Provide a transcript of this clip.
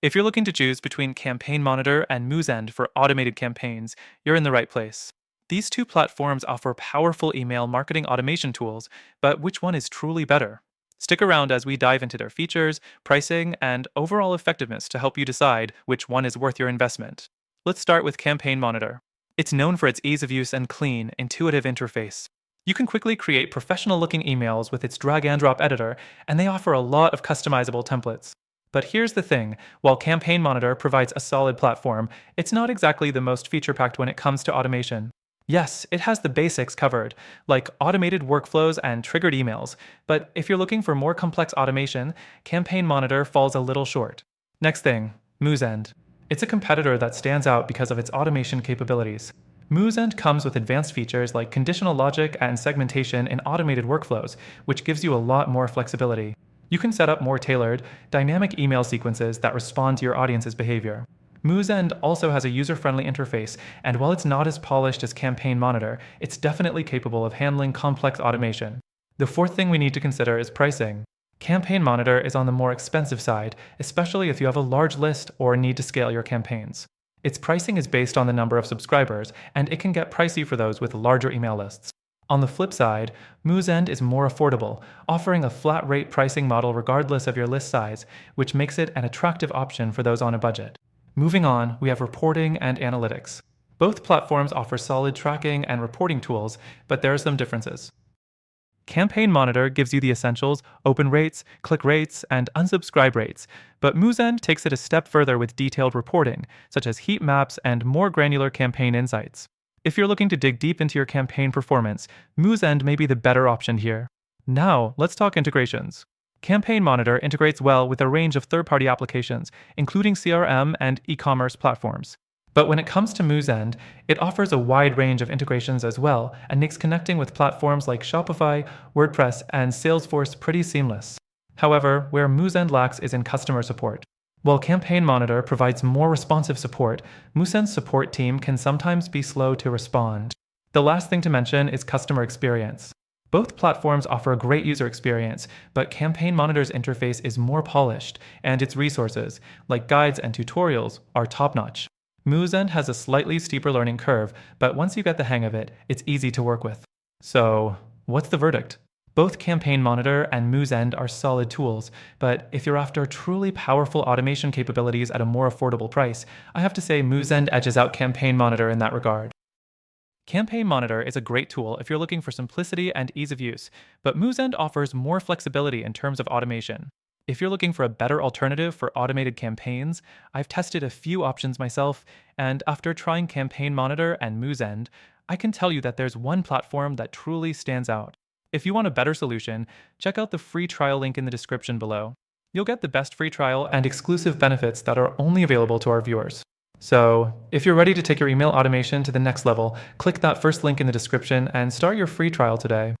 If you're looking to choose between Campaign Monitor and Moosend for automated campaigns, you're in the right place. These two platforms offer powerful email marketing automation tools, but which one is truly better? Stick around as we dive into their features, pricing, and overall effectiveness to help you decide which one is worth your investment. Let's start with Campaign Monitor. It's known for its ease of use and clean, intuitive interface. You can quickly create professional looking emails with its drag and drop editor, and they offer a lot of customizable templates. But here's the thing, while Campaign Monitor provides a solid platform, it's not exactly the most feature-packed when it comes to automation. Yes, it has the basics covered, like automated workflows and triggered emails, but if you're looking for more complex automation, Campaign Monitor falls a little short. Next thing, Moosend. It's a competitor that stands out because of its automation capabilities. Moosend comes with advanced features like conditional logic and segmentation in automated workflows, which gives you a lot more flexibility. You can set up more tailored, dynamic email sequences that respond to your audience's behavior. Moosend also has a user-friendly interface, and while it's not as polished as Campaign Monitor, it's definitely capable of handling complex automation. The fourth thing we need to consider is pricing. Campaign Monitor is on the more expensive side, especially if you have a large list or need to scale your campaigns. Its pricing is based on the number of subscribers, and it can get pricey for those with larger email lists. On the flip side, Moosend is more affordable, offering a flat rate pricing model regardless of your list size, which makes it an attractive option for those on a budget. Moving on, we have reporting and analytics. Both platforms offer solid tracking and reporting tools, but there are some differences. Campaign Monitor gives you the essentials, open rates, click rates, and unsubscribe rates, but Moosend takes it a step further with detailed reporting, such as heat maps and more granular campaign insights. If you're looking to dig deep into your campaign performance, Moosend may be the better option here. Now, let's talk integrations. Campaign Monitor integrates well with a range of third-party applications, including CRM and e-commerce platforms. But when it comes to Moosend, it offers a wide range of integrations as well and makes connecting with platforms like Shopify, WordPress, and Salesforce pretty seamless. However, where Moosend lacks is in customer support. While Campaign Monitor provides more responsive support, Moosend's support team can sometimes be slow to respond. The last thing to mention is customer experience. Both platforms offer a great user experience, but Campaign Monitor's interface is more polished, and its resources, like guides and tutorials, are top-notch. Moosend has a slightly steeper learning curve, but once you get the hang of it, it's easy to work with. So, what's the verdict? Both Campaign Monitor and Moosend are solid tools, but if you're after truly powerful automation capabilities at a more affordable price, I have to say Moosend edges out Campaign Monitor in that regard. Campaign Monitor is a great tool if you're looking for simplicity and ease of use, but Moosend offers more flexibility in terms of automation. If you're looking for a better alternative for automated campaigns, I've tested a few options myself, and after trying Campaign Monitor and Moosend, I can tell you that there's one platform that truly stands out. If you want a better solution, check out the free trial link in the description below. You'll get the best free trial and exclusive benefits that are only available to our viewers. So, if you're ready to take your email automation to the next level, click that first link in the description and start your free trial today.